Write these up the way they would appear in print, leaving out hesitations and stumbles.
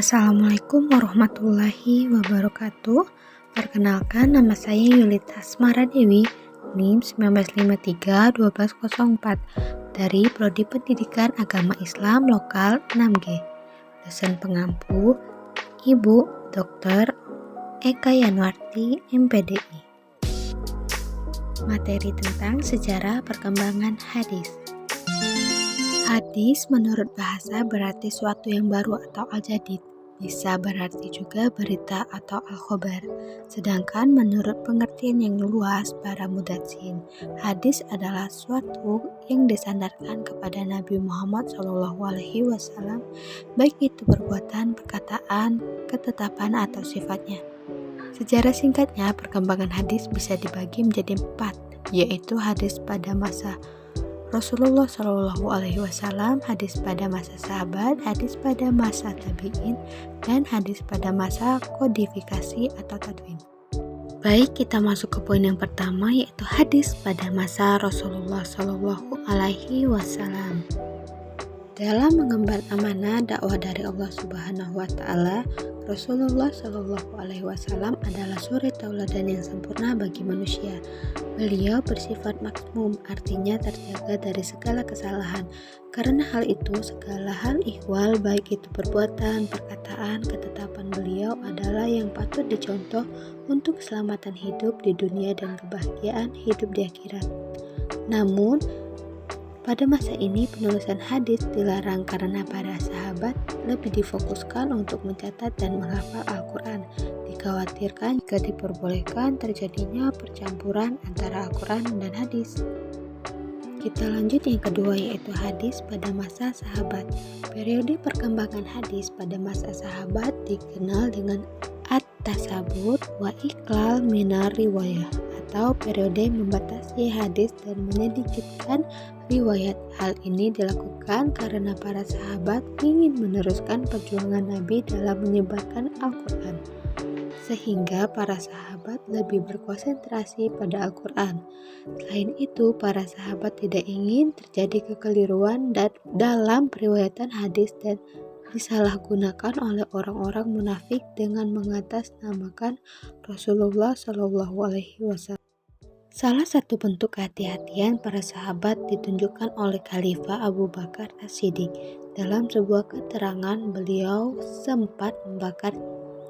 Assalamualaikum warahmatullahi wabarakatuh. Perkenalkan, nama saya Yulita Asmara Dewi, NIM 1953-1204 dari Prodi Pendidikan Agama Islam Lokal 6G. Dosen pengampu Ibu Dr. Eka Yanwarti, MPDI. Materi tentang sejarah perkembangan hadis. Hadis menurut bahasa berarti suatu yang baru atau al-jadid. Bisa berarti juga berita atau al-khobar. Sedangkan menurut pengertian yang luas para mudatsin, hadis adalah suatu yang disandarkan kepada Nabi Muhammad SAW, baik itu perbuatan, perkataan, ketetapan atau sifatnya. Sejarah singkatnya, perkembangan hadis bisa dibagi menjadi 4, yaitu hadis pada masa Rasulullah SAW, hadis pada masa sahabat, hadis pada masa tabi'in, dan hadis pada masa kodifikasi atau tadwin. Baik, kita masuk ke poin yang pertama, yaitu hadis pada masa Rasulullah SAW. Dalam mengemban amanah dakwah dari Allah Subhanahu wa Ta'ala, Rasulullah SAW adalah suri tauladan yang sempurna bagi manusia. Beliau bersifat maksum, artinya terjaga dari segala kesalahan. Karena hal itu, segala hal ihwal, baik itu perbuatan, perkataan, ketetapan beliau adalah yang patut dicontoh untuk keselamatan hidup di dunia dan kebahagiaan hidup di akhirat. Namun, pada masa ini penulisan hadis dilarang karena para sahabat lebih difokuskan untuk mencatat dan menghafal Al-Quran. Dikhawatirkan jika diperbolehkan terjadinya percampuran antara Al-Quran dan hadis. Kita lanjut yang kedua, yaitu hadis pada masa sahabat. Periode perkembangan hadis pada masa sahabat dikenal dengan at-tasabut wa iqlal minar riwayah, atau periode membatasi hadis dan menyedikitkan riwayat. Hal ini dilakukan karena para sahabat ingin meneruskan perjuangan Nabi dalam menyebarkan Al-Quran, sehingga para sahabat lebih berkonsentrasi pada Al-Quran. Selain itu, para sahabat tidak ingin terjadi kekeliruan dalam periwayatan hadis dan disalahgunakan oleh orang-orang munafik dengan mengatasnamakan Rasulullah SAW. Salah satu bentuk kehati-hatian para sahabat ditunjukkan oleh Khalifah Abu Bakar As-Siddiq. Dalam sebuah keterangan, beliau sempat membakar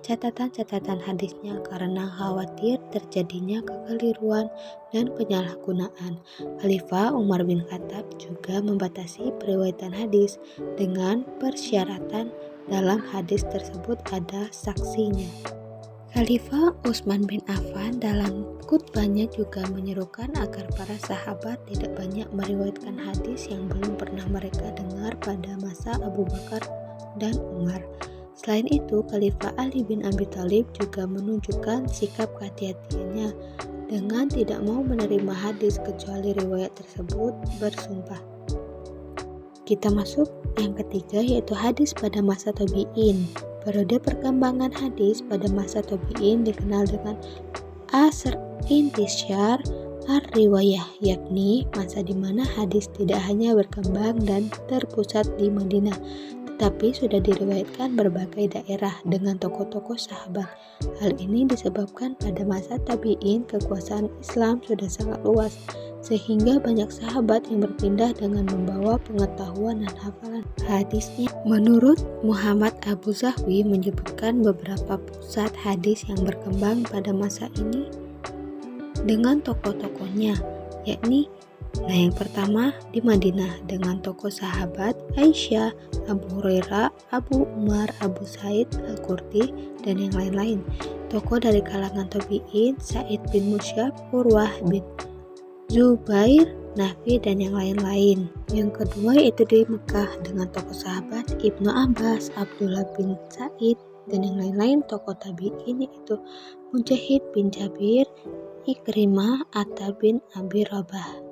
catatan-catatan hadisnya karena khawatir terjadinya kekeliruan dan penyalahgunaan. Khalifah Umar bin Khattab juga membatasi periwayatan hadis dengan persyaratan dalam hadis tersebut ada saksinya. Khalifah Utsman bin Affan dalam khutbahnya juga menyerukan agar para sahabat tidak banyak meriwayatkan hadis yang belum pernah mereka dengar pada masa Abu Bakar dan Umar. Selain itu, Khalifah Ali bin Abi Thalib juga menunjukkan sikap kehati-hatiannya dengan tidak mau menerima hadis kecuali riwayat tersebut bersumpah. Kita masuk yang ketiga, yaitu hadis pada masa tabi'in. Periode perkembangan hadis pada masa tabi'in dikenal dengan asr intisyar ar-riwayah, yakni masa di mana hadis tidak hanya berkembang dan terpusat di Madinah, tetapi sudah diriwayatkan berbagai daerah dengan tokoh-tokoh sahabat. Hal ini disebabkan pada masa tabi'in kekuasaan Islam sudah sangat luas, sehingga banyak sahabat yang berpindah dengan membawa pengetahuan dan hafalan hadisnya. Menurut Muhammad Abu Zahwi menyebutkan beberapa pusat hadis yang berkembang pada masa ini dengan tokoh-tokohnya, yakni yang pertama di Madinah dengan tokoh sahabat Aisyah, Abu Hurairah, Abu Umar, Abu Sa'id Al-Khudri, dan yang lain-lain. Tokoh dari kalangan tabi'in Sa'id bin Musayyab, Urwah bin Zubair, Nafi, dan yang lain-lain. Yang kedua yaitu di Mekah dengan tokoh sahabat Ibnu Abbas, Abdullah bin Sa'id, dan yang lain-lain. Tokoh tabi'in yaitu Mujahid bin Jabir, Ikrimah, Atta bin Abi Rabah.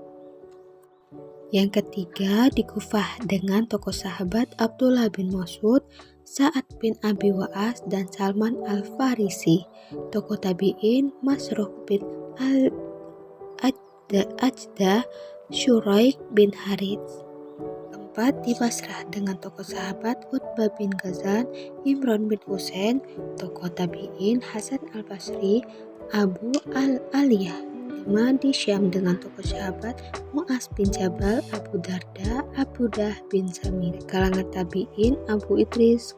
Yang ketiga di Kufah dengan tokoh sahabat Abdullah bin Mas'ud, Sa'ad bin Abi Wa'as, dan Salman Al-Farisi. Tokoh tabi'in Masruq bin Al-Ajda, Syuraik bin Harits. terdapat di Basrah dengan tokoh sahabat Utbah bin Ghazan, Imran bin Husain, tokoh tabi'in Hasan al-Basri, Abu al-Aliyah. 5 di Syam dengan tokoh sahabat Mu'az bin Jabal, Abu Darda, Abu Dah bin Samir. Kalangan tabi'in Abu Idris,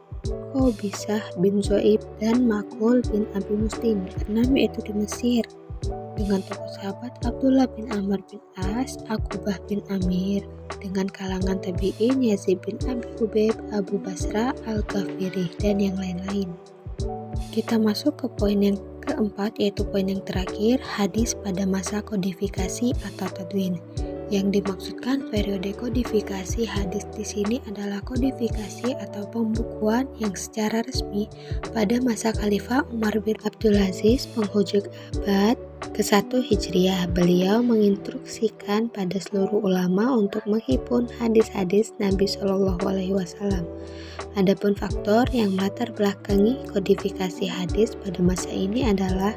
Qobisah bin Zoib, dan Makul bin Abi Muslim. 6 yaitu di Mesir dengan tokoh sahabat Abdullah bin Amr bin As, Aqbah bin Amir. Dengan kalangan tabi'in Yazid bin Abi Hubeb, Abu Basra al-Ghafiri, dan yang lain-lain. Kita masuk ke poin yang keempat, yaitu poin yang terakhir, hadis pada masa kodifikasi atau tadwin. Yang dimaksudkan periode kodifikasi hadis di sini adalah kodifikasi atau pembukuan yang secara resmi pada masa Khalifah Umar bin Abdul Aziz penghujung abad ke-1 Hijriah. Beliau menginstruksikan pada seluruh ulama untuk menghimpun hadis-hadis Nabi Shallallahu Alaihi Wasallam. Adapun faktor yang melatar belakangi kodifikasi hadis pada masa ini adalah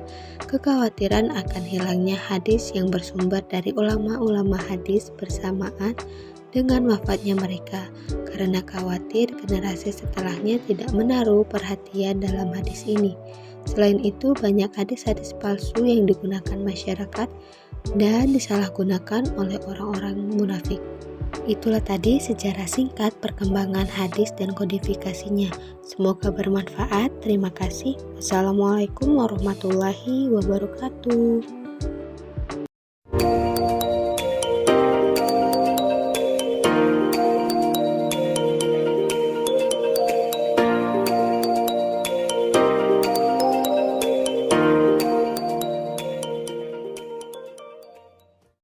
kekhawatiran akan hilangnya hadis yang bersumber dari ulama-ulama hadis bersamaan dengan wafatnya mereka, karena khawatir generasi setelahnya tidak menaruh perhatian dalam hadis ini. Selain itu, banyak hadis-hadis palsu yang digunakan masyarakat dan disalahgunakan oleh orang-orang munafik. Itulah tadi sejarah singkat perkembangan hadis dan kodifikasinya. Semoga bermanfaat. Terima kasih. Wassalamualaikum warahmatullahi wabarakatuh.